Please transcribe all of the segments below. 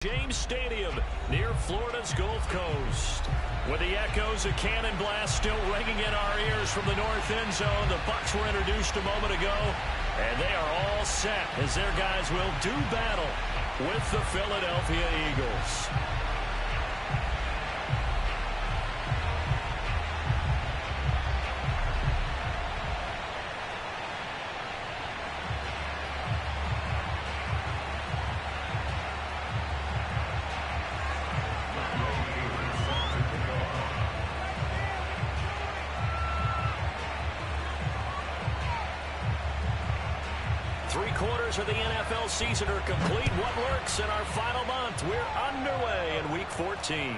James Stadium near Florida's Gulf Coast. With the echoes of cannon blast still ringing in our ears from the north end zone, the Bucs were introduced a moment ago, and they are all set as their guys will do battle with the Philadelphia Eagles. Of the NFL season are complete. What works in our final month? We're underway in Week 14.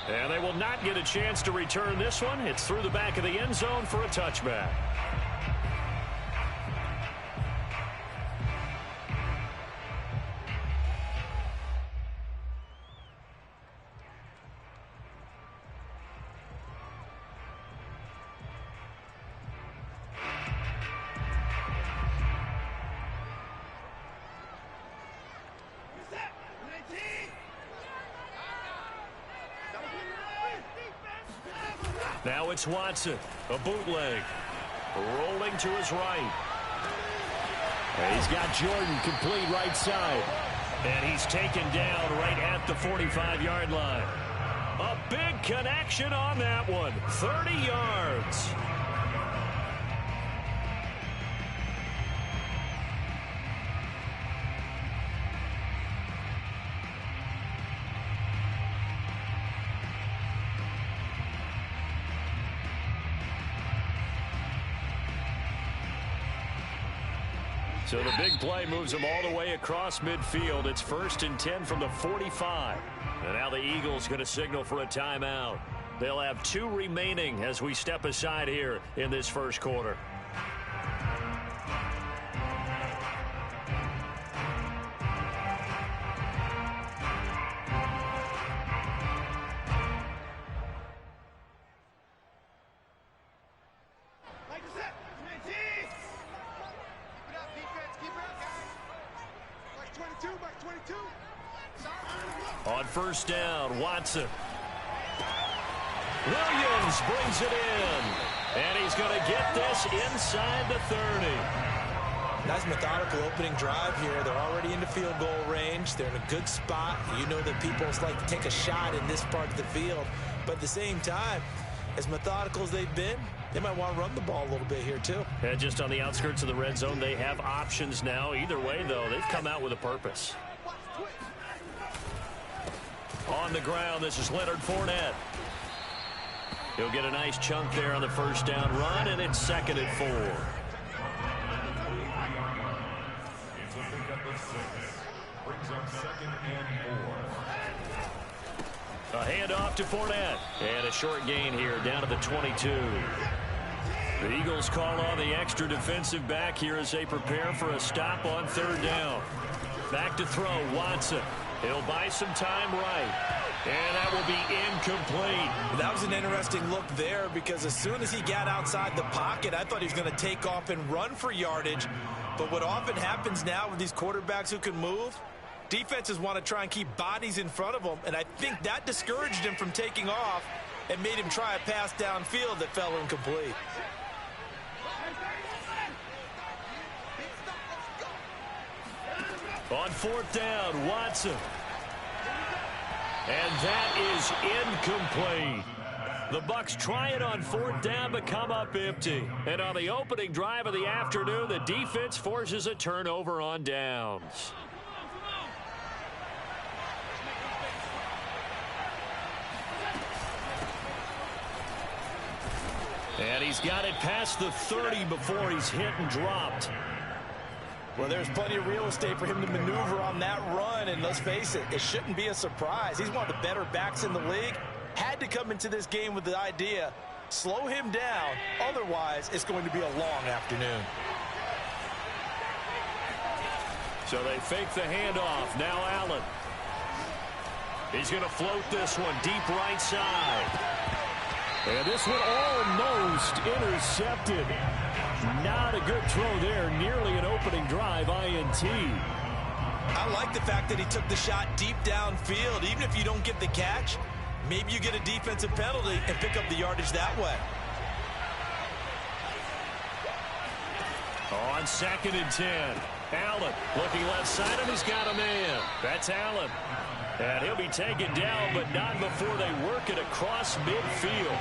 And they will not get a chance to return this one. It's through the back of the end zone for a touchback. Now it's Watson, a bootleg, rolling to his right. And he's got Jordan complete right side. And he's taken down right at the 45-yard line. A big connection on that one, 30 yards. So the big play moves them all the way across midfield. It's 1st and 10 from the 45. And now the Eagles going to signal for a timeout. They'll have 2 remaining as we step aside here in this first quarter. On first down, Watson. Williams brings it in. And he's going to get this inside the 30. Nice methodical opening drive here. They're already into field goal range. They're in a good spot. You know that people like to take a shot in this part of the field. But at the same time, as methodical as they've been, they might want to run the ball a little bit here too. And just on the outskirts of the red zone, they have options now. Either way, though, they've come out with a purpose. On the ground, this is Leonard Fournette. He'll get a nice chunk there on the first down run, and it's 2nd and 4. A handoff to Fournette. And a short gain here down to the 22. The Eagles call on the extra defensive back here as they prepare for a stop on 3rd down. Back to throw, Watson. He'll buy some time right. And that will be incomplete. That was an interesting look there because as soon as he got outside the pocket, I thought he was going to take off and run for yardage. But what often happens now with these quarterbacks who can move, defenses want to try and keep bodies in front of them. And I think that discouraged him from taking off and made him try a pass downfield that fell incomplete. On 4th down, Watson. And that is incomplete. The Bucs try it on 4th down but come up empty. And on the opening drive of the afternoon, the defense forces a turnover on downs. And he's got it past the 30 before he's hit and dropped. Well, there's plenty of real estate for him to maneuver on that run, and let's face it, it shouldn't be a surprise. He's one of the better backs in the league. Had to come into this game with the idea, slow him down, otherwise it's going to be a long afternoon. So they fake the handoff. Now Allen. He's going to float this one deep right side. And this one almost intercepted. Not a good throw there. Nearly an opening drive INT. I like the fact that he took the shot deep downfield. Even if you don't get the catch, maybe you get a defensive penalty and pick up the yardage that way. On 2nd and 10. Allen looking left side, and he's got a man. That's Allen. And he'll be taken down, but not before they work it across midfield.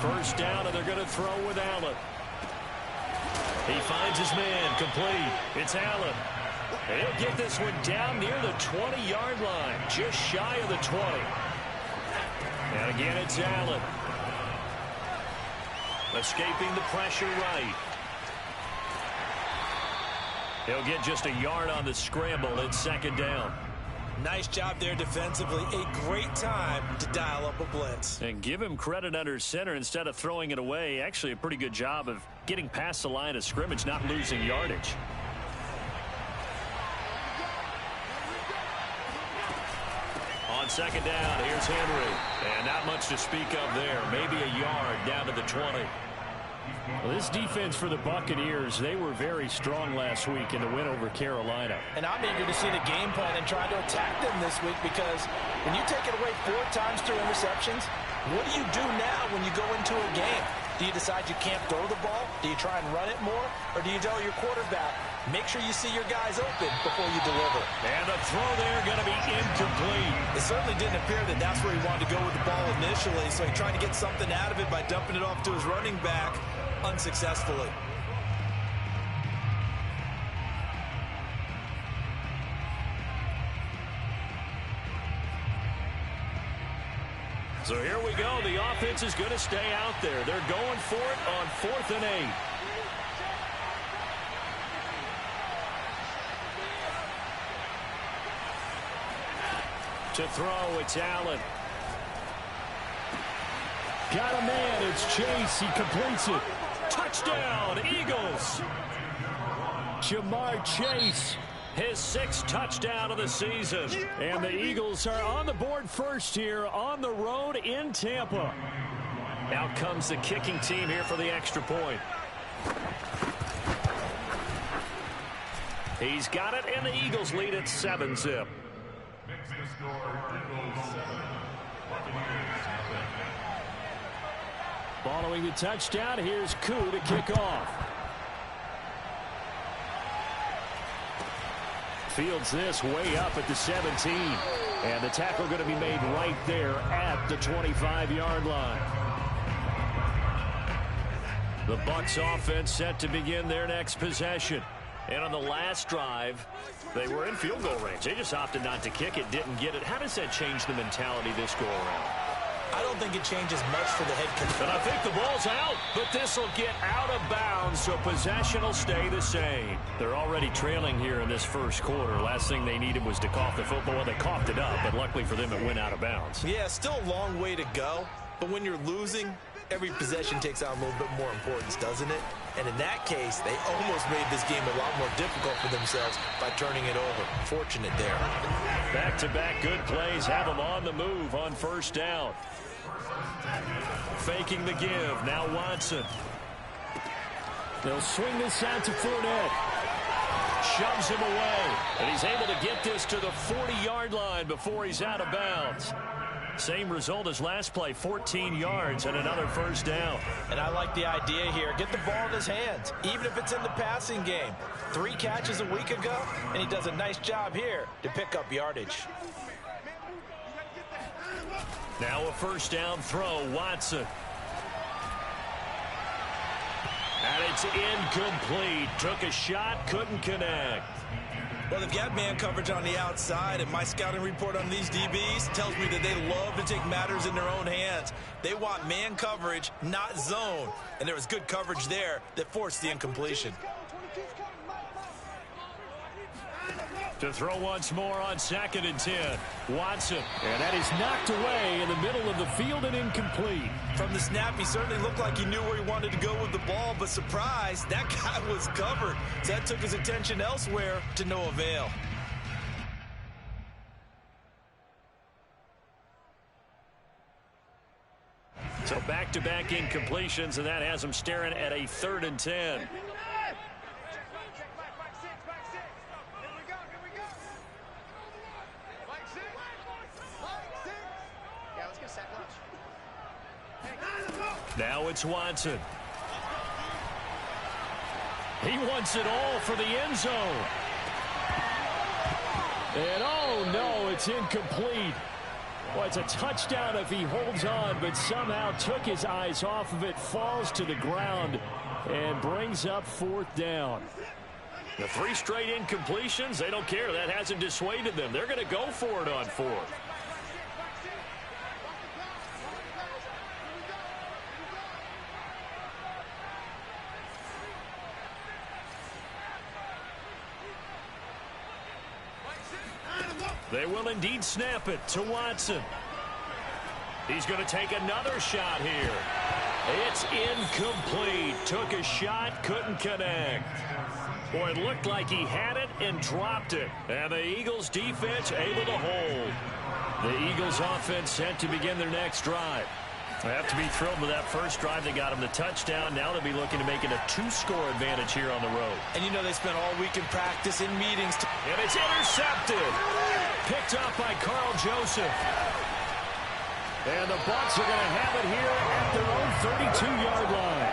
First down, and they're going to throw with Allen. He finds his man, complete. It's Allen. And he'll get this one down near the 20-yard line, just shy of the 20. And again, it's Allen. Escaping the pressure right. He'll get just a yard on the scramble. It's 2nd down. Nice job there defensively. A great time to dial up a blitz. And give him credit under center instead of throwing it away. Actually a pretty good job of getting past the line of scrimmage, not losing yardage. On 2nd down, here's Henry. And not much to speak of there. Maybe a yard down to the 20. Well, this defense for the Buccaneers, they were very strong last week in the win over Carolina. And I'm eager to see the game plan and try to attack them this week, because when you take it away 4 times through interceptions, what do you do now when you go into a game? Do you decide you can't throw the ball? Do you try and run it more? Or do you tell your quarterback, make sure you see your guys open before you deliver? And the throw there going to be incomplete. It certainly didn't appear that that's where he wanted to go with the ball initially, so he tried to get something out of it by dumping it off to his running back unsuccessfully. So here we go. The offense is going to stay out there. They're going for it on 4th and 8. To throw, it's Allen. Got a man, it's Chase. He completes it. Touchdown, Eagles. Jamar Chase, his 6th touchdown of the season. And the Eagles are on the board first here on the road in Tampa. Out comes the kicking team here for the extra point. He's got it, and the Eagles lead at 7-zip. Following the touchdown, here's Koo to kick off. Fields this way up at the 17. And the tackle going to be made right there at the 25-yard line. The Bucs offense set to begin their next possession. And on the last drive, they were in field goal range. They just opted not to kick it, didn't get it. How does that change the mentality this go around? I don't think it changes much for the head coach. And I think the ball's out, but this will get out of bounds, so possession will stay the same. They're already trailing here in this first quarter. Last thing they needed was to cough the football. Well, they coughed it up, but luckily for them, it went out of bounds. Yeah, still a long way to go, but when you're losing, every possession takes on a little bit more importance, doesn't it? And in that case, they almost made this game a lot more difficult for themselves by turning it over. Fortunate there. Back-to-back good plays have them on the move on first down. Faking the give. Now Watson. They'll swing this out to Fournette. Shoves him away. And he's able to get this to the 40-yard line before he's out of bounds. Same result as last play, 14 yards and another first down. And I like the idea here. Get the ball in his hands, even if it's in the passing game. 3 catches a week ago, and he does a nice job here to pick up yardage. Now a first down throw, Watson. And it's incomplete. Took a shot, couldn't connect. Well, they've got man coverage on the outside, and my scouting report on these DBs tells me that they love to take matters in their own hands. They want man coverage, not zone. And there was good coverage there that forced the incompletion. To throw once more on 2nd and 10. Watson. And that is knocked away in the middle of the field and incomplete. From the snap, he certainly looked like he knew where he wanted to go with the ball, but surprise, that guy was covered. So that took his attention elsewhere to no avail. So back-to-back incompletions, and that has him staring at a 3rd and 10. Now it's Watson. He wants it all for the end zone. And oh no, it's incomplete. Well, it's a touchdown if he holds on, but somehow took his eyes off of it, falls to the ground, and brings up fourth down. The 3 straight incompletions, they don't care. That hasn't dissuaded them. They're going to go for it on fourth. They will indeed snap it to Watson. He's going to take another shot here. It's incomplete. Took a shot, couldn't connect. Boy, it looked like he had it and dropped it. And the Eagles defense able to hold. The Eagles offense set to begin their next drive. They have to be thrilled with that first drive. They got them the touchdown. Now they'll be looking to make it a 2-score advantage here on the road. And you know they spent all week in practice, in meetings. And it's intercepted. Picked up by Carl Joseph. And the Bucs are going to have it here at their own 32-yard line.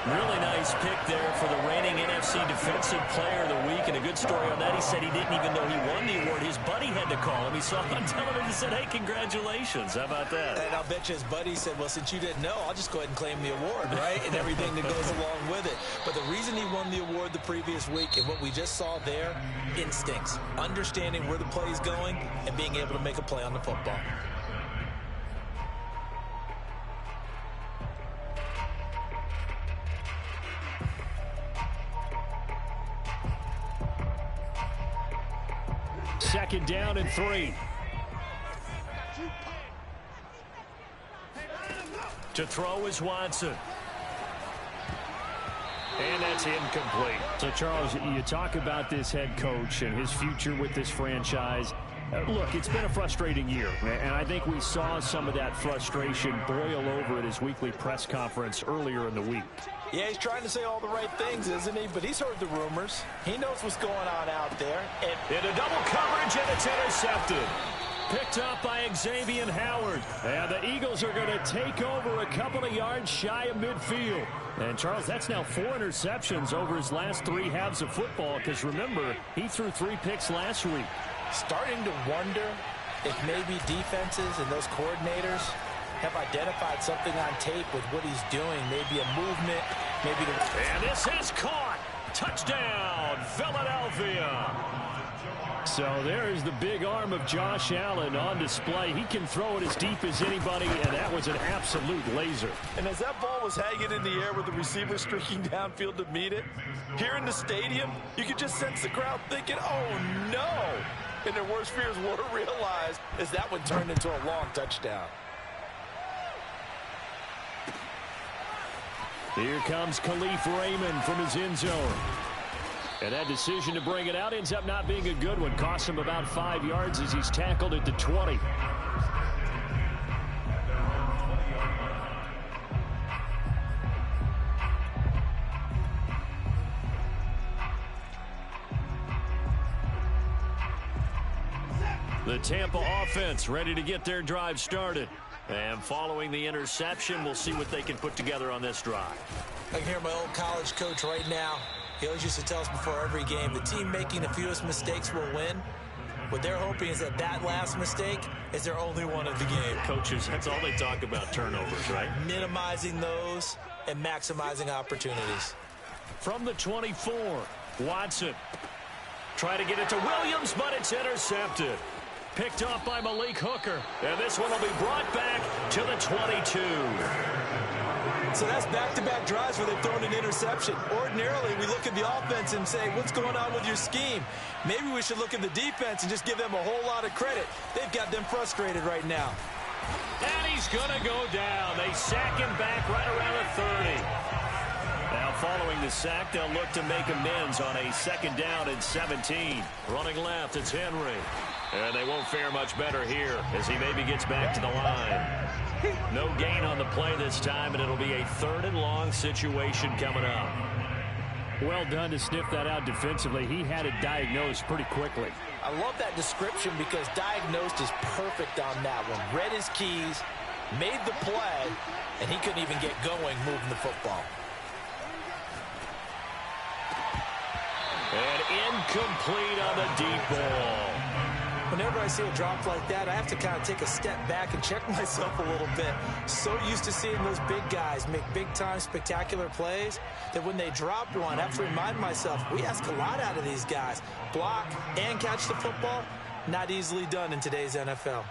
Really nice pick there for the reigning NFC Defensive Player of the Week. And a good story on that. He said he didn't even know he won the award. His buddy had to call him. He saw him on television and said, hey, congratulations. How about that? And I'll bet you his buddy said, well, since you didn't know, I'll just go ahead and claim the award, right? And everything that goes along with it. But the reason he won the award the previous week and what we just saw there, instincts. Understanding where the play is going and being able to make a play on the football. Second down and 3. To throw is Watson. And that's incomplete. So, Charles, you talk about this head coach and his future with this franchise. Look, it's been a frustrating year, and I think we saw some of that frustration boil over at his weekly press conference earlier in the week. Yeah, he's trying to say all the right things, isn't he? But he's heard the rumors. He knows what's going on out there. And in a double coverage, and it's intercepted. Picked up by Xavier Howard. And the Eagles are going to take over a couple of yards shy of midfield. And, Charles, that's now 4 interceptions over his last 3 halves of football, because, remember, he threw 3 picks last week. Starting to wonder if maybe defenses and those coordinators have identified something on tape with what he's doing. Maybe a movement, maybe the... And this is caught. Touchdown, Philadelphia. So there's the big arm of Josh Allen on display. He can throw it as deep as anybody, and that was an absolute laser. And as that ball was hanging in the air with the receiver streaking downfield to meet it, here in the stadium, you could just sense the crowd thinking, oh, no. And their worst fears were realized as that one turned into a long touchdown. Here comes Khalif Raymond from his end zone. And that decision to bring it out ends up not being a good one. Costs him about 5 yards as he's tackled at the 20. The Tampa offense ready to get their drive started. And following the interception, we'll see what they can put together on this drive. I can hear my old college coach right now. He always used to tell us before every game, the team making the fewest mistakes will win. What they're hoping is that that last mistake is their only one of the game. Coaches, that's all they talk about, turnovers, right? Minimizing those and maximizing opportunities. From the 24, Watson. Try to get it to Williams, but it's intercepted. Picked up by Malik Hooker. And this one will be brought back to the 22. So that's back-to-back drives where they've thrown an interception. Ordinarily, we look at the offense and say, what's going on with your scheme? Maybe we should look at the defense and just give them a whole lot of credit. They've got them frustrated right now. And he's going to go down. They sack him back right around the 30. Now, following the sack, they'll look to make amends on a second down and 17. Running left, it's Henry. And they won't fare much better here as he maybe gets back to the line. No gain on the play this time, and it'll be a 3rd and long situation coming up. Well done to sniff that out defensively. He had it diagnosed pretty quickly. I love that description because diagnosed is perfect on that one. Read his keys, made the play, and he couldn't even get going moving the football. And incomplete on the deep ball. Whenever I see a drop like that, I have to kind of take a step back and check myself a little bit. So used to seeing those big guys make big-time spectacular plays that when they drop one, I have to remind myself, we ask a lot out of these guys. Block and catch the football, not easily done in today's NFL.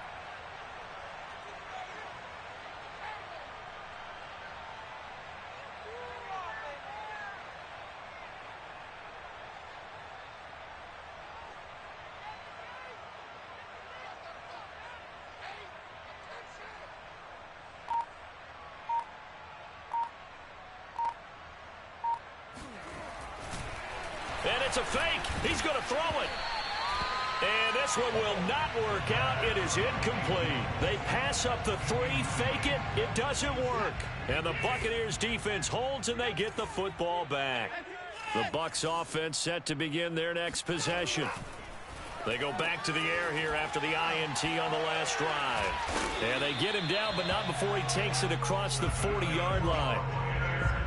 And it's a fake. He's going to throw it. And this one will not work out. It is incomplete. They pass up the 3, fake it. It doesn't work. And the Buccaneers defense holds, and they get the football back. The Bucs offense set to begin their next possession. They go back to the air here after the INT on the last drive. And they get him down, but not before he takes it across the 40-yard line.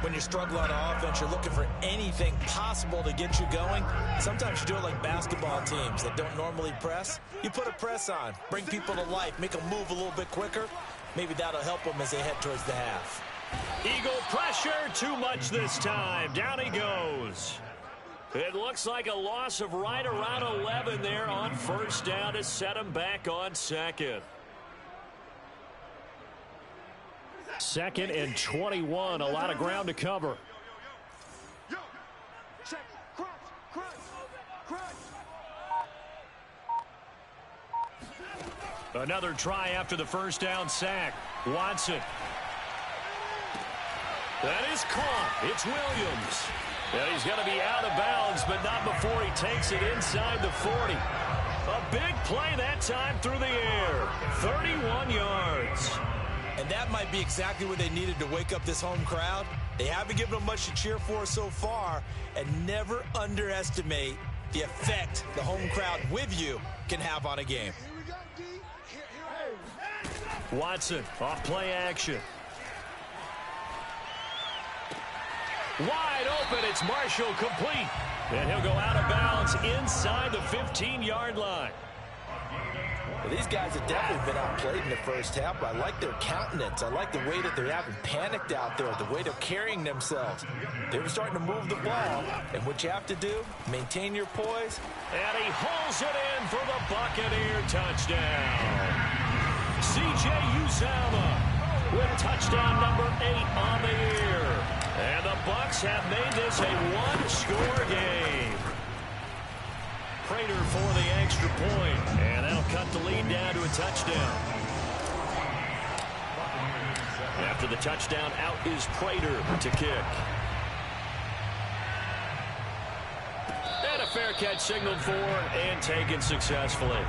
When you struggle on offense, you're looking for anything possible to get you going. Sometimes you do it like basketball teams that don't normally press. You put a press on, bring people to life, make them move a little bit quicker. Maybe that'll help them as they head towards the half. Eagle pressure, too much this time. Down he goes. It looks like a loss of right around 11 there on first down to set him back on second. 2nd and 21, a lot of ground to cover. Another try after the first down sack. Watson. That is caught. It's Williams. And he's going to be out of bounds, but not before he takes it inside the 40. A big play that time through the air. 31 yards. And that might be exactly what they needed to wake up this home crowd. They haven't given them much to cheer for so far, and never underestimate the effect the home crowd with you can have on a game. Watson off play action. Wide open, it's Marshall, complete. And he'll go out of bounds inside the 15-yard line. Well, these guys have definitely been outplayed in the first half, but I like their countenance. I like the way that they haven't panicked out there, the way they're carrying themselves. They were starting to move the ball, and what you have to do, maintain your poise. And he hauls it in for the Buccaneer touchdown. C.J. Uzomah with touchdown number 8 on the year. And the Bucs have made this a one-score game. Prater for the extra point, and that'll cut the lead down to a touchdown. After the touchdown, out is Prater to kick. And a fair catch signaled for and taken successfully.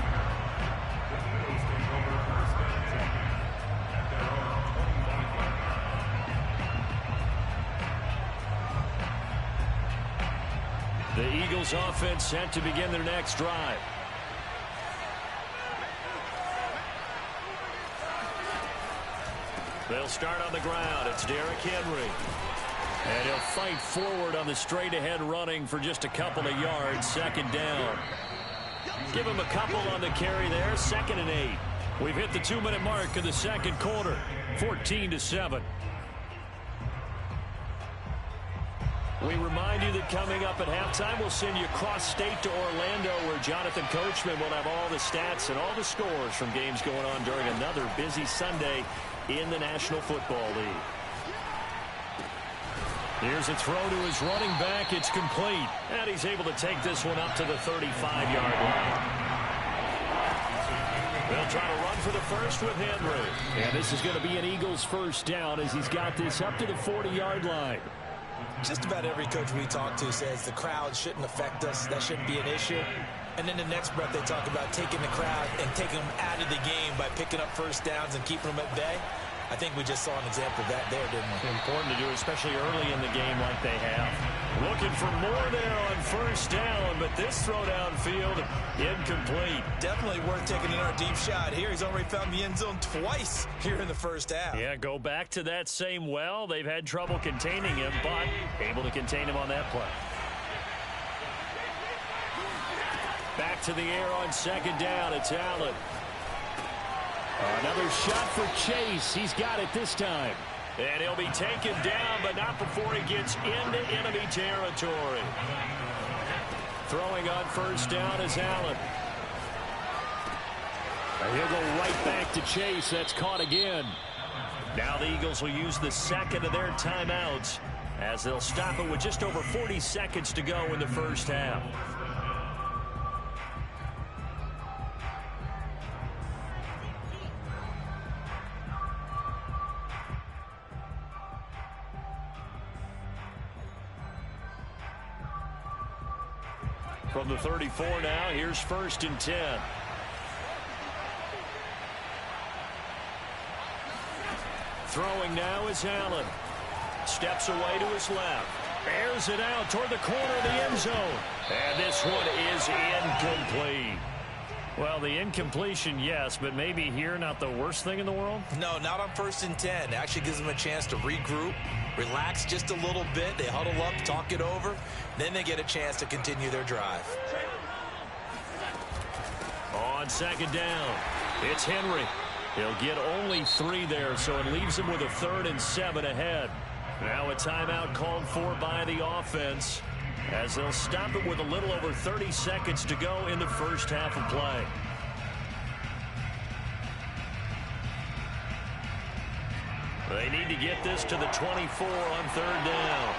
The Eagles offense set to begin their next drive. They'll start on the ground. It's Derrick Henry. And he'll fight forward on the straight-ahead running for just a couple of yards. 2nd down. Give him a couple on the carry there. 2nd and 8. We've hit the 2-minute mark of the second quarter. 14-7. We remind you that coming up at halftime, we'll send you cross-state to Orlando, where Jonathan Coachman will have all the stats and all the scores from games going on during another busy Sunday in the National Football League. Here's a throw to his running back. It's complete. And he's able to take this one up to the 35-yard line. They'll try to run for the first with Henry. And this is going to be an Eagles first down as he's got this up to the 40-yard line. Just about every coach we talk to says the crowd shouldn't affect us. That shouldn't be an issue. And then the next breath they talk about taking the crowd and taking them out of the game by picking up first downs and keeping them at bay. I think we just saw an example of that there, didn't we? Important to do, especially early in the game like they have. Looking for more there on first down, but this throw downfield incomplete. Definitely worth taking another deep shot here. He's already found the end zone twice here in the first half. Yeah, go back to that same well. They've had trouble containing him, but able to contain him on that play. Back to the air on second down. It's Allen. Another shot for Chase. He's got it this time. And he'll be taken down, but not before he gets into enemy territory. Throwing on first down is Allen. And he'll go right back to Chase. That's caught again. Now the Eagles will use the second of their timeouts as they'll stop it with just over 40 seconds to go in the first half. From the 34 now, here's first and 10. Throwing now is Allen. Steps away to his left. Airs it out toward the corner of the end zone. And this one is incomplete. Well, the incompletion, yes, but maybe here not the worst thing in the world? No, not on first and 10. It actually gives them a chance to regroup, relax just a little bit. They huddle up, talk it over. Then they get a chance to continue their drive. On second down, it's Henry. He'll get only 3 there, so it leaves him with a 3rd and 7 ahead. Now a timeout called for by the offense as they'll stop it with a little over 30 seconds to go in the first half of play. They need to get this to the 24 on third down.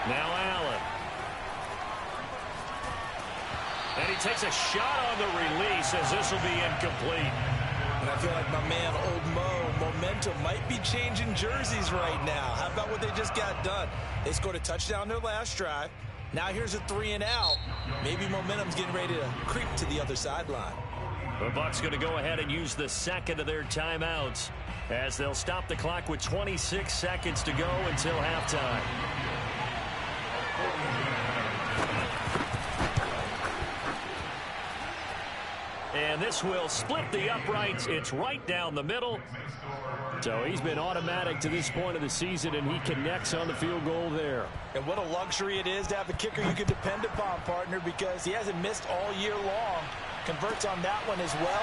Now Allen. And he takes a shot on the release as this will be incomplete. And I feel like my man, Old Mo, momentum might be changing jerseys right now. How about what they just got done? They scored a touchdown their last drive. Now here's a 3 and out. Maybe momentum's getting ready to creep to the other sideline. The Bucs going to go ahead and use the second of their timeouts as they'll stop the clock with 26 seconds to go until halftime. And this will split the uprights. It's right down the middle. So he's been automatic to this point of the season, and he connects on the field goal there. And what a luxury it is to have a kicker you can depend upon, partner, because he hasn't missed all year long. Converts on that one as well.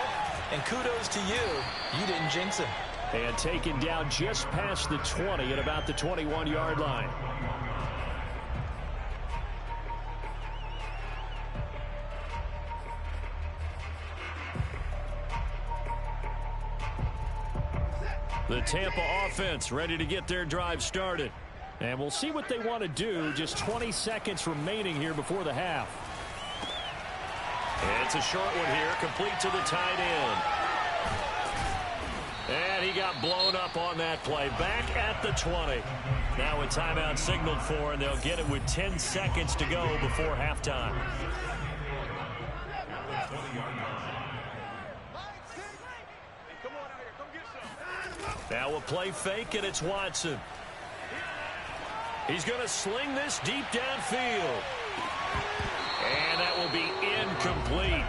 And kudos to you. You didn't jinx him. And taken down just past the 20 at about the 21-yard line. The Tampa offense ready to get their drive started. And we'll see what they want to do. Just 20 seconds remaining here before the half. And it's a short one here, complete to the tight end. And he got blown up on that play. Back at the 20. Now a timeout signaled for, and they'll get it with 10 seconds to go before halftime. Now a play fake, and it's Watson. He's going to sling this deep downfield. And that will be incomplete.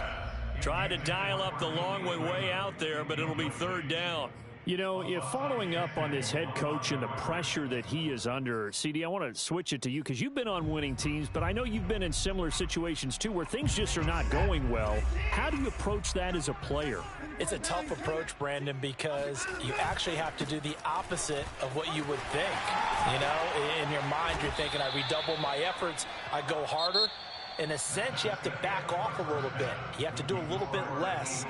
Tried to dial up the long way out there, but it'll be third down. You know, if following up on this head coach and the pressure that he is under, CD, I want to switch it to you because you've been on winning teams, but I know you've been in similar situations too where things just are not going well. How do you approach that as a player? It's a tough approach, Brandon, because you actually have to do the opposite of what you would think. You know, in your mind, you're thinking, I redouble my efforts, I go harder. In a sense, you have to back off a little bit. You have to do a little bit less.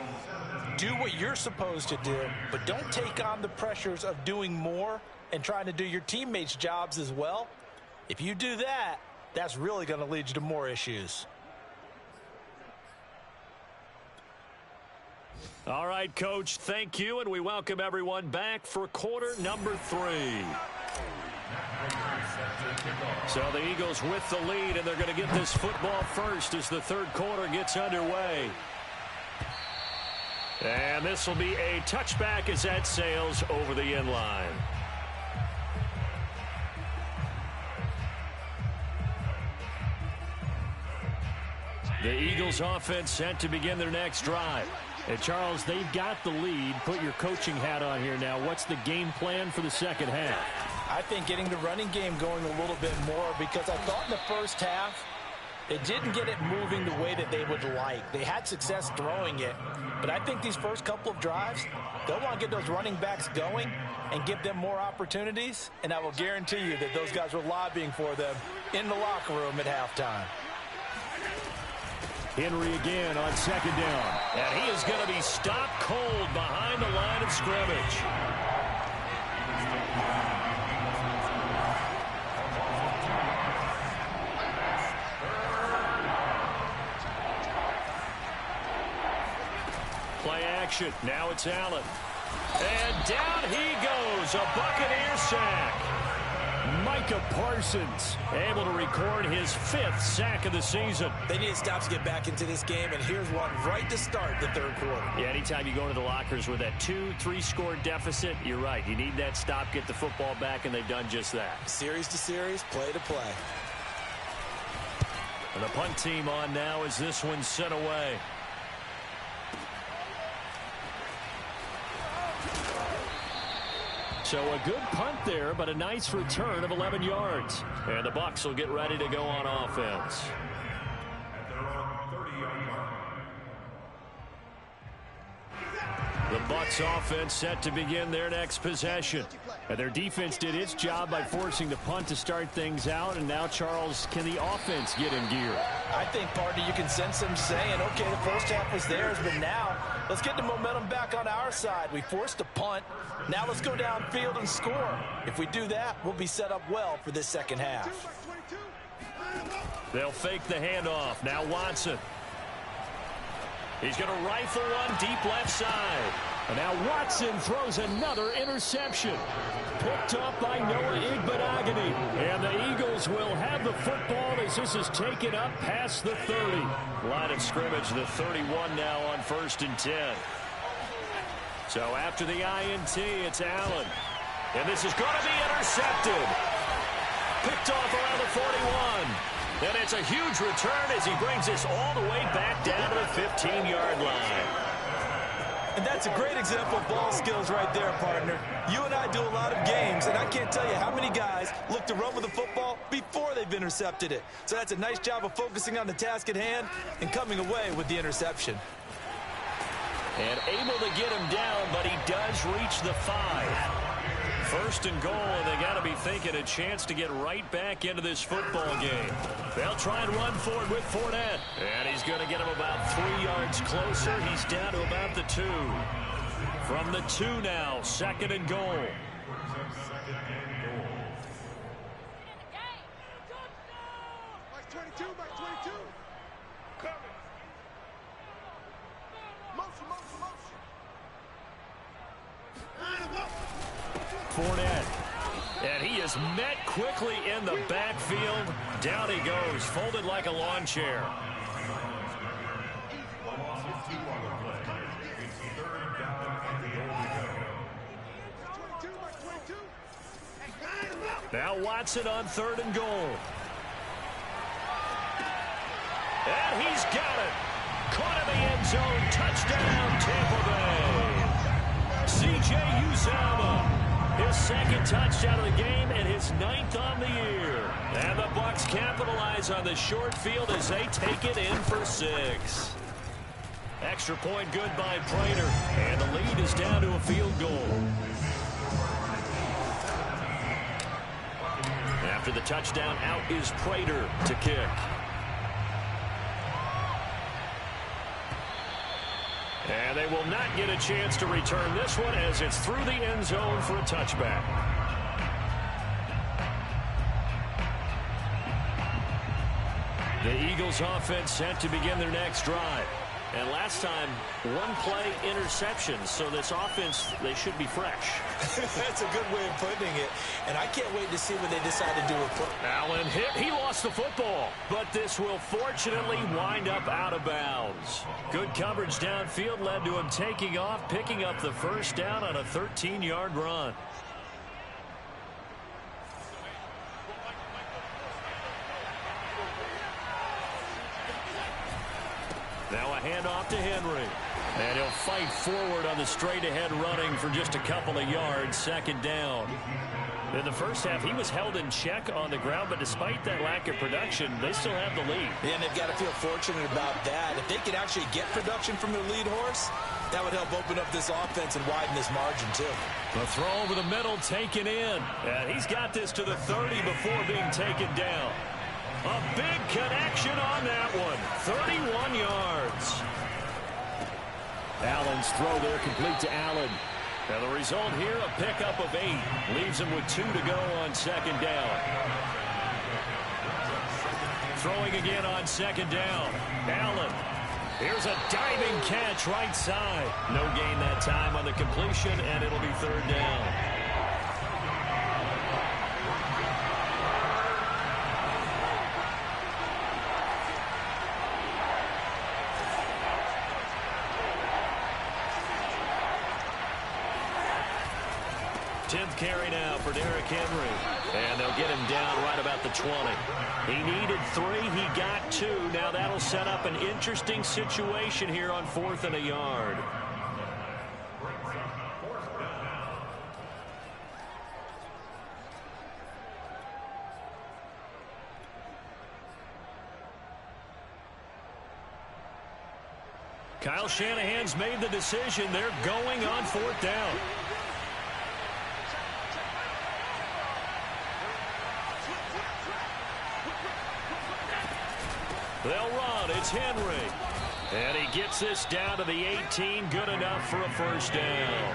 Do what you're supposed to do, but don't take on the pressures of doing more and trying to do your teammates' jobs as well. If you do that, that's really going to lead you to more issues. All right, Coach, thank you, and we welcome everyone back for quarter number 3. So the Eagles with the lead, and they're going to get this football first as the third quarter gets underway. And this will be a touchback as that sails over the end line. The Eagles offense set to begin their next drive. And Charles, they've got the lead. Put your coaching hat on here now. What's the game plan for the second half? I think getting the running game going a little bit more, because I thought in the first half it didn't get it moving the way that they would like. They had success throwing it, but I think these first couple of drives, they'll want to get those running backs going and give them more opportunities, and I will guarantee you that those guys were lobbying for them in the locker room at halftime. Henry again on second down. And he is going to be stopped cold behind the line of scrimmage. Play action. Now it's Allen. And down he goes. A Buccaneer sack. Micah Parsons able to record his 5th sack of the season. They need to stop to get back into this game, and here's one right to start the third quarter. Yeah, anytime you go into the lockers with that 2-3 score deficit, you're right. You need that stop, get the football back, and they've done just that. Series to series, play to play. And the punt team on now as this one's sent away. So a good punt there, but a nice return of 11 yards. And the Bucs will get ready to go on offense. The Bucs offense set to begin their next possession. And their defense did its job by forcing the punt to start things out. And now, Charles, can the offense get in gear? I think, partner, you can sense them saying, okay, the first half was theirs, but now let's get the momentum back on our side. We forced a punt. Now let's go downfield and score. If we do that, we'll be set up well for this second half. They'll fake the handoff. Now Watson. He's going to rifle one deep left side. And now Watson throws another interception. Picked up by Noah Igbenogany. And the Eagles will have the football as this is taken up past the 30. Line of scrimmage, the 31 now on 1st and 10. So after the INT, it's Allen. And this is going to be intercepted. Picked off around the 41. And it's a huge return as he brings this all the way back down to the 15-yard line. And that's a great example of ball skills right there, partner. You and I do a lot of games, and I can't tell you how many guys look to run with the football before they've intercepted it. So that's a nice job of focusing on the task at hand and coming away with the interception. And able to get him down, but he does reach the 5. 1st and goal, and they got to be thinking a chance to get right back into this football game. They'll try and run for it with Fournette. And he's going to get him about 3 yards closer. He's down to about the 2. From the 2 now, 2nd and goal. Fournette. And he is met quickly in the backfield. Down he goes, folded like a lawn chair. Now Watson on 3rd and goal. And he's got it. Caught in the end zone. Touchdown, Tampa Bay. C.J. Uzomah. His 2nd touchdown of the game and his 9th on the year. And the Bucs capitalize on the short field as they take it in for 6. Extra point good by Prater. And the lead is down to a field goal. After the touchdown, out is Prater to kick. And they will not get a chance to return this one as it's through the end zone for a touchback. The Eagles offense set to begin their next drive. And last time, one play interception. So this offense, they should be fresh. That's a good way of putting it. And I can't wait to see what they decide to do with it. Allen hit. He lost the football. But this will fortunately wind up out of bounds. Good coverage downfield led to him taking off, picking up the first down on a 13-yard run. Now a handoff to Henry. And he'll fight forward on the straight-ahead running for just a couple of yards, second down. In the first half, he was held in check on the ground, but despite that lack of production, they still have the lead. Yeah, and they've got to feel fortunate about that. If they could actually get production from their lead horse, that would help open up this offense and widen this margin, too. The throw over the middle taken in. And he's got this to the 30 before being taken down. A big connection on that one. 31 yards. Allen's throw there complete to Allen. And the result here, a pickup of 8. Leaves him with 2 to go on second down. Throwing again on second down. Allen. Here's a diving catch right side. No gain that time on the completion, and it'll be third down. Tenth carry now for Derrick Henry. And they'll get him down right about the 20. He needed 3. He got 2. Now that'll set up an interesting situation here on 4th and a yard. Kyle Shanahan's made the decision. They're going on 4th down. They'll run. It's Henry. And he gets this down to the 18. Good enough for a first down.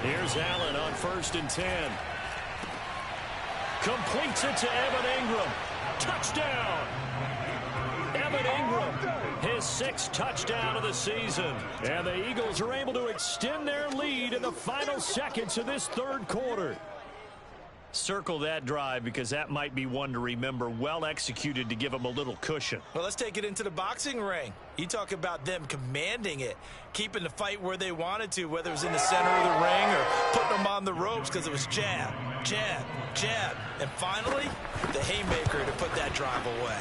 Here's Allen on 1st and 10. Completes it to Evan Ingram. Touchdown. Evan Ingram, his 6th touchdown of the season. And the Eagles are able to extend their lead in the final seconds of this third quarter. Circle that drive because that might be one to remember. Well executed to give them a little cushion. Well, let's take it into the boxing ring. You talk about them commanding it, keeping the fight where they wanted to, whether it was in the center of the ring or putting them on the ropes because it was jab, jab, jab. And finally, the haymaker to put that drive away.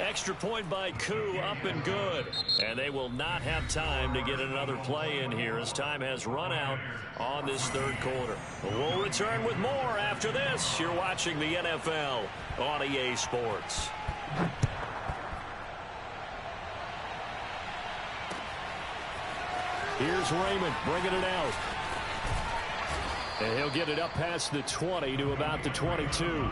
Extra point by Koo, up and good. And they will not have time to get another play in here as time has run out on this third quarter. We'll return with more after this. You're watching the NFL on EA Sports. Here's Raymond bringing it out. And he'll get it up past the 20 to about the 22.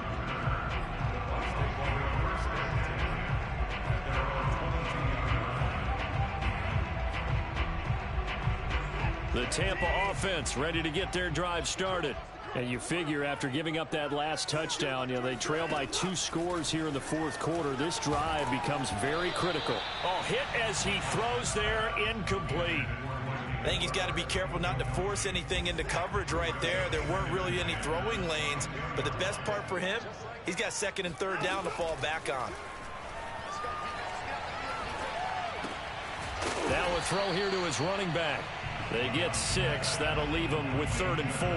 The Tampa offense ready to get their drive started. And you figure after giving up that last touchdown, they trail by 2 scores here in the fourth quarter. This drive becomes very critical. Oh, hit as he throws there, incomplete. I think he's got to be careful not to force anything into coverage right there. There weren't really any throwing lanes. But the best part for him, he's got 2nd and 3rd down to fall back on. Now a throw here to his running back. They get 6. That'll leave them with 3rd and 4.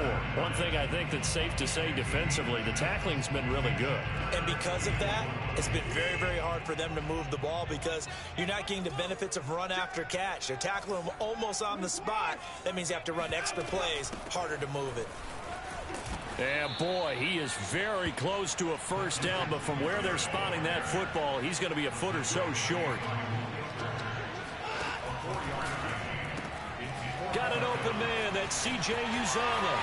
One thing I think that's safe to say defensively, the tackling's been really good. And because of that, it's been very, very hard for them to move the ball because you're not getting the benefits of run after catch. They're tackling them almost on the spot. That means you have to run extra plays, harder to move it. And boy, he is very close to a first down, but from where they're spotting that football, he's going to be a foot or so short. Got an open man. That's C.J. Uzomah.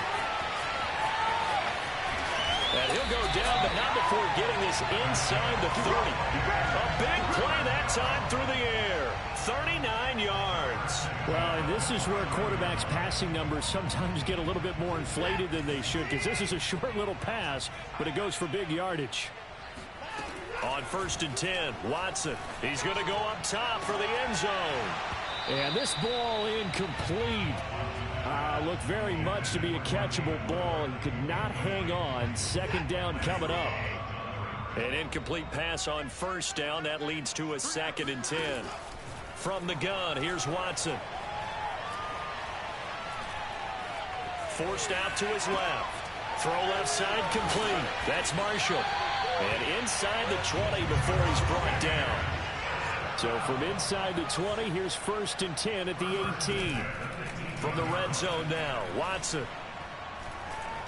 And he'll go down, but not before getting this inside the 30. A big play that time through the air. 39 yards. Well, and this is where quarterbacks' passing numbers sometimes get a little bit more inflated than they should, because this is a short little pass, but it goes for big yardage. On 1st and 10, Watson. He's going to go up top for the end zone. And this ball incomplete. Looked very much to be a catchable ball and could not hang on. 2nd down coming up. An incomplete pass on 1st down. That leads to a 2nd and 10. From the gun, here's Watson. Forced out to his left. Throw left side complete. That's Marshall. And inside the 20 before he's brought down. So from inside the 20, here's 1st and 10 at the 18. From the red zone now, Watson.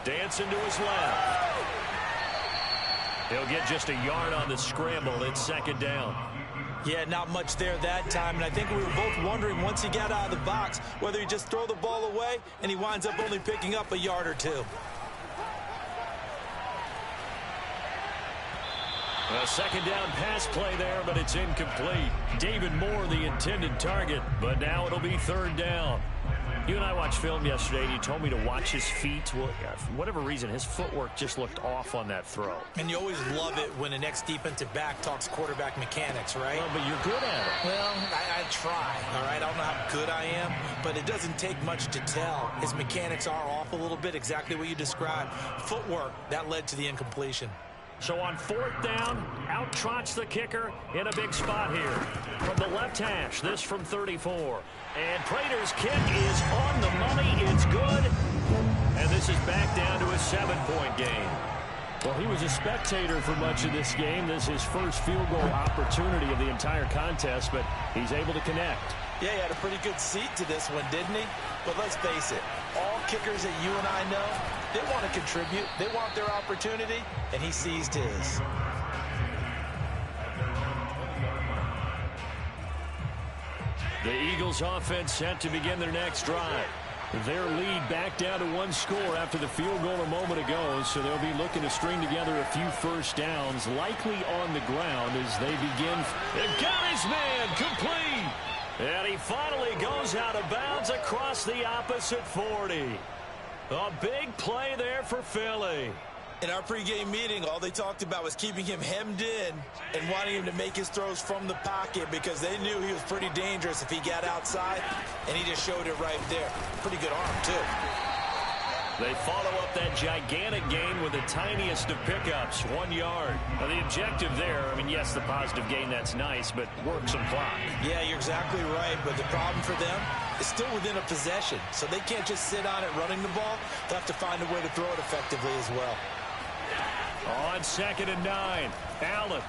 Dancing to his left. He'll get just a yard on the scramble. It's 2nd down. Yeah, not much there that time, and I think we were both wondering once he got out of the box whether he just throw the ball away, and he winds up only picking up a yard or two. A 2nd down pass play there, but it's incomplete. David Moore, the intended target, but now it'll be 3rd down. You and I watched film yesterday, and you told me to watch his feet. Well, for whatever reason, his footwork just looked off on that throw. And you always love it when an ex-defensive back talks quarterback mechanics, right? Well, but you're good at it. Well, I try, all right? I don't know how good I am, but it doesn't take much to tell. His mechanics are off a little bit, exactly what you described. Footwork, that led to the incompletion. So on 4th down, out trots the kicker in a big spot here. From the left hash, this from 34. And Prater's kick is on the money. It's good. And this is back down to a 7-point game. Well, he was a spectator for much of this game. This is his first field goal opportunity of the entire contest, but he's able to connect. Yeah, he had a pretty good seat to this one, didn't he? But let's face it, all kickers that you and I know, they want to contribute. They want their opportunity, and he seized his. The Eagles offense set to begin their next drive. Their lead back down to 1 score after the field goal a moment ago, so they'll be looking to string together a few 1st downs, likely on the ground as they begin. They've got his man complete. And he finally goes out of bounds across the opposite 40. A big play there for Philly. In our pregame meeting, all they talked about was keeping him hemmed in and wanting him to make his throws from the pocket because they knew he was pretty dangerous if he got outside, and he just showed it right there. Pretty good arm, too. They follow up that gigantic gain with the tiniest of pickups, 1 yard. Now, the objective there, I mean, yes, the positive gain, that's nice, but work some clock. Yeah, you're exactly right, but the problem for them is still within a possession, so they can't just sit on it running the ball. They'll have to find a way to throw it effectively as well. On 2nd and 9, Allen.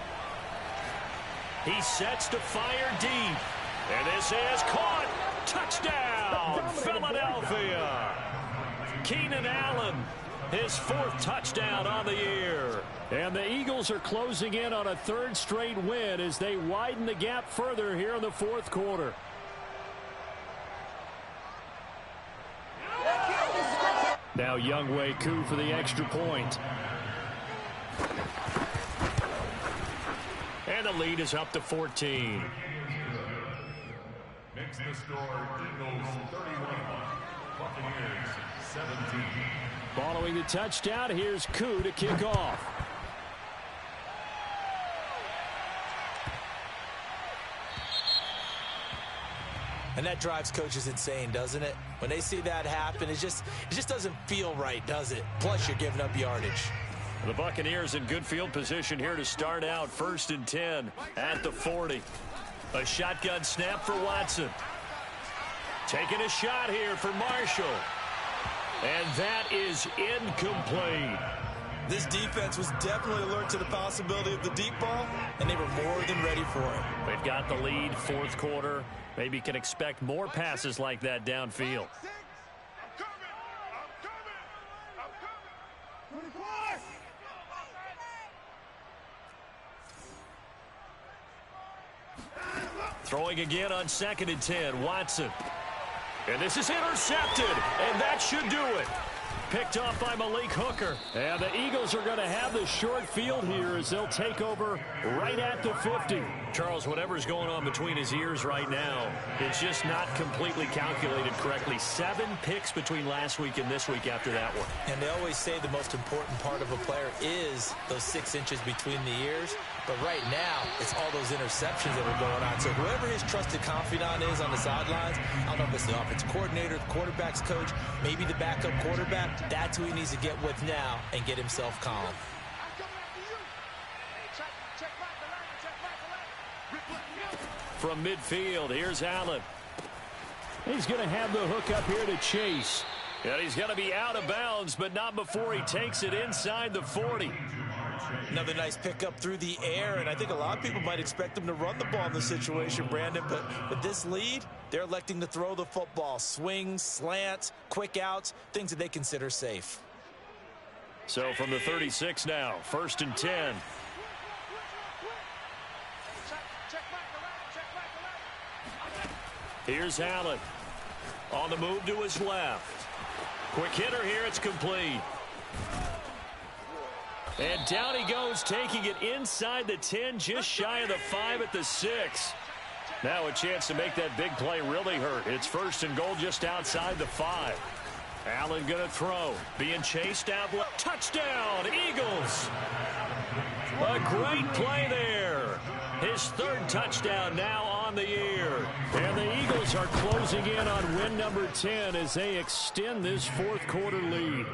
He sets to fire deep. And this is caught. Touchdown, Philadelphia. Keenan Allen, his 4th touchdown on the year. And the Eagles are closing in on a 3rd straight win as they widen the gap further here in the 4th quarter. Now Younghoe Koo for the extra point. And the lead is up to 14. Makes the score Eagles 31, Buccaneers 17. Following the touchdown, here's Koo to kick off. And that drives coaches insane, doesn't it? When they see that happen, it just doesn't feel right, does it? Plus, you're giving up yardage. The Buccaneers in good field position here to start out. 1st and 10 at the 40. A shotgun snap for Watson. Taking a shot here for Marshall. And that is incomplete. This defense was definitely alert to the possibility of the deep ball, and they were more than ready for it. They've got the lead, 4th quarter. Maybe can expect more passes like that downfield. Throwing again on 2nd and 10, Watson. And this is intercepted, and that should do it. picked off by Malik Hooker. And the Eagles are going to have the short field here as they'll take over right at the 50. Charles, whatever's going on between his ears right now, it's just not completely calculated correctly. 7 picks between last week and this week after that one. And they always say the most important part of a player is those 6 inches between the ears. But right now, it's all those interceptions that are going on. So whoever his trusted confidant is on the sidelines, I don't know if it's the offensive coordinator, the quarterback's coach, maybe the backup quarterback, that's who he needs to get with now and get himself calm. From midfield, here's Allen. He's going to have the hook up here to Chase. And he's going to be out of bounds, but not before he takes it inside the 40. Another nice pickup through the air, and I think a lot of people might expect him to run the ball in this situation, Brandon, but with this lead, they're electing to throw the football. Swings, slants, quick outs, things that they consider safe. So from the 36 now, 1st and 10. Here's Allen. On the move to his left. Quick hitter here, it's complete. And down he goes, taking it inside the 10, just shy of the 5 at the 6. Now a chance to make that big play really hurt. It's 1st and goal just outside the 5. Allen going to throw. Being chased out. Touchdown, Eagles. A great play there. His 3rd touchdown now on the year. And the Eagles are closing in on win number 10 as they extend this 4th quarter lead.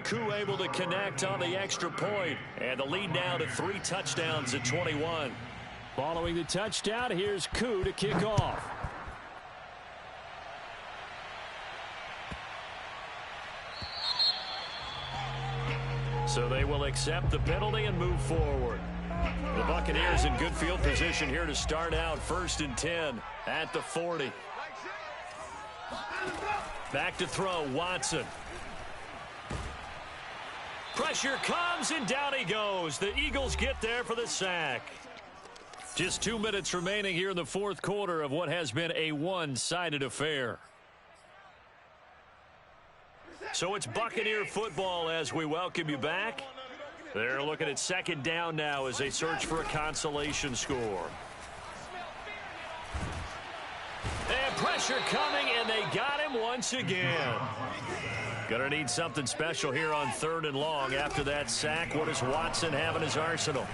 Koo able to connect on the extra point. And the lead now to 3 touchdowns at 21. Following the touchdown, here's Koo to kick off. So they will accept the penalty and move forward. The Buccaneers in good field position here to start out 1st and 10 at the 40. Back to throw, Watson. Pressure comes, and down he goes. The Eagles get there for the sack. Just 2 minutes remaining here in the 4th quarter of what has been a one-sided affair. So it's Buccaneer football as we welcome you back. They're looking at 2nd down now as they search for a consolation score. And pressure coming, and they got him once again. Gonna need something special here on 3rd and long after that sack. What does Watson have in his arsenal?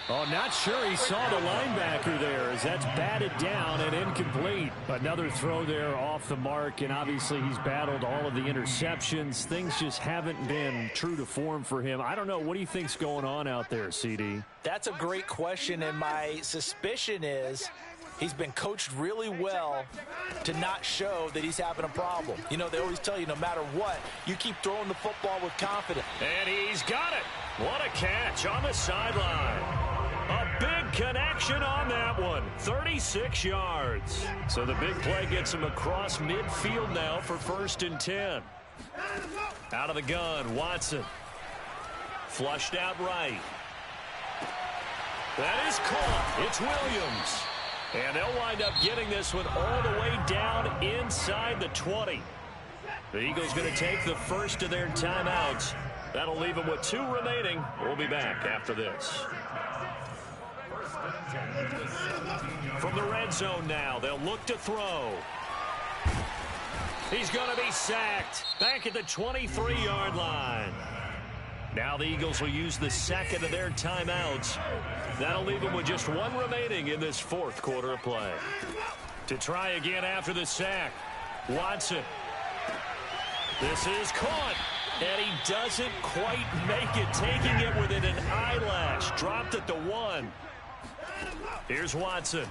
Oh, not sure he saw the linebacker there as that's batted down and incomplete. Another throw there off the mark, and obviously he's battled all of the interceptions. Things just haven't been true to form for him. I don't know. What do you think's going on out there, CD? That's a great question, and my suspicion is he's been coached really well to not show that he's having a problem. You know, they always tell you no matter what, you keep throwing the football with confidence. And he's got it. What a catch on the sideline. A big connection on that one. 36 yards. So the big play gets him across midfield now for 1st and 10. Out of the gun, Watson. Flushed out right. That is caught. It's Williams. And they'll wind up getting this one all the way down inside the 20. The Eagles going to take the first of their timeouts. That'll leave them with 2 remaining. We'll be back after this. From the red zone now, they'll look to throw. He's going to be sacked back at the 23-yard line. Now the Eagles will use the 2nd of their timeouts. That'll leave them with just 1 remaining in this 4th quarter of play. To try again after the sack, Watson. This is caught, and he doesn't quite make it, taking it within an eyelash. Dropped at the 1. Here's Watson.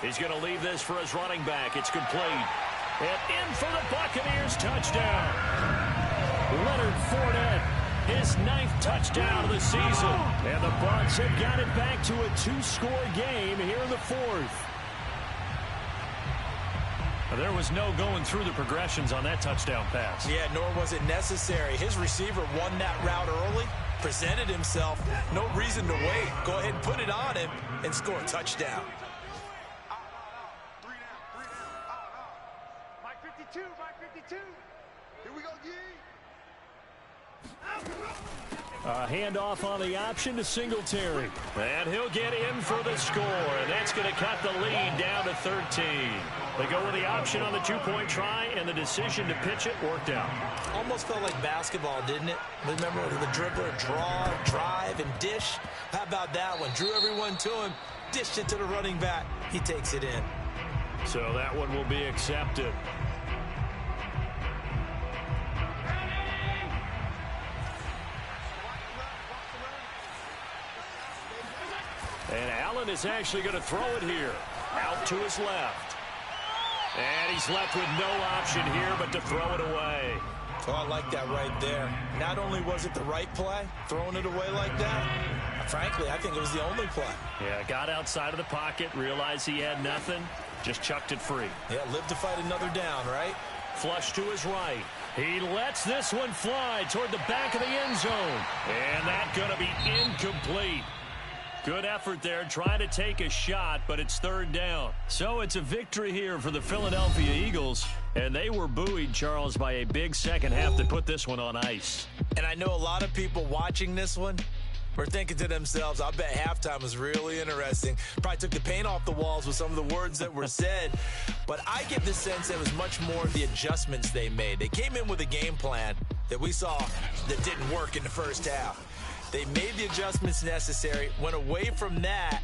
He's going to leave this for his running back. It's complete. And in for the Buccaneers touchdown. Leonard Fournette, his 9th touchdown of the season. And the Bucs have got it back to a 2-score game here in the 4th. There was no going through the progressions on that touchdown pass. Yeah, nor was it necessary. His receiver won that route early, presented himself. No reason to wait. Go ahead and put it on him and score a touchdown. 52, by 52. Here we go, G. A handoff on the option to Singletary. And he'll get in for the score. And that's going to cut the lead down to 13. They go with the option on the two-point try, and the decision to pitch it worked out. Almost felt like basketball, didn't it? Remember the dribbler, draw, drive, and dish? How about that one? Drew everyone to him, dished it to the running back. He takes it in. So that one will be accepted. And Allen is actually going to throw it here. Out to his left. And he's left with no option here but to throw it away. Oh, I like that right there. Not only was it the right play, throwing it away like that, frankly, I think it was the only play. Yeah, got outside of the pocket, realized he had nothing, just chucked it free. Yeah, live to fight another down, right? Flush to his right. He lets this one fly toward the back of the end zone. And that's going to be incomplete. Good effort there, trying to take a shot, but it's third down. So it's a victory here for the Philadelphia Eagles, and they were buoyed, Charles, by a big second half that put this one on ice. And I know a lot of people watching this one were thinking to themselves, I bet halftime was really interesting. Probably took the paint off the walls with some of the words that were said. But I get the sense it was much more the adjustments they made. They came in with a game plan that we saw that didn't work in the first half. They made the adjustments necessary, went away from that,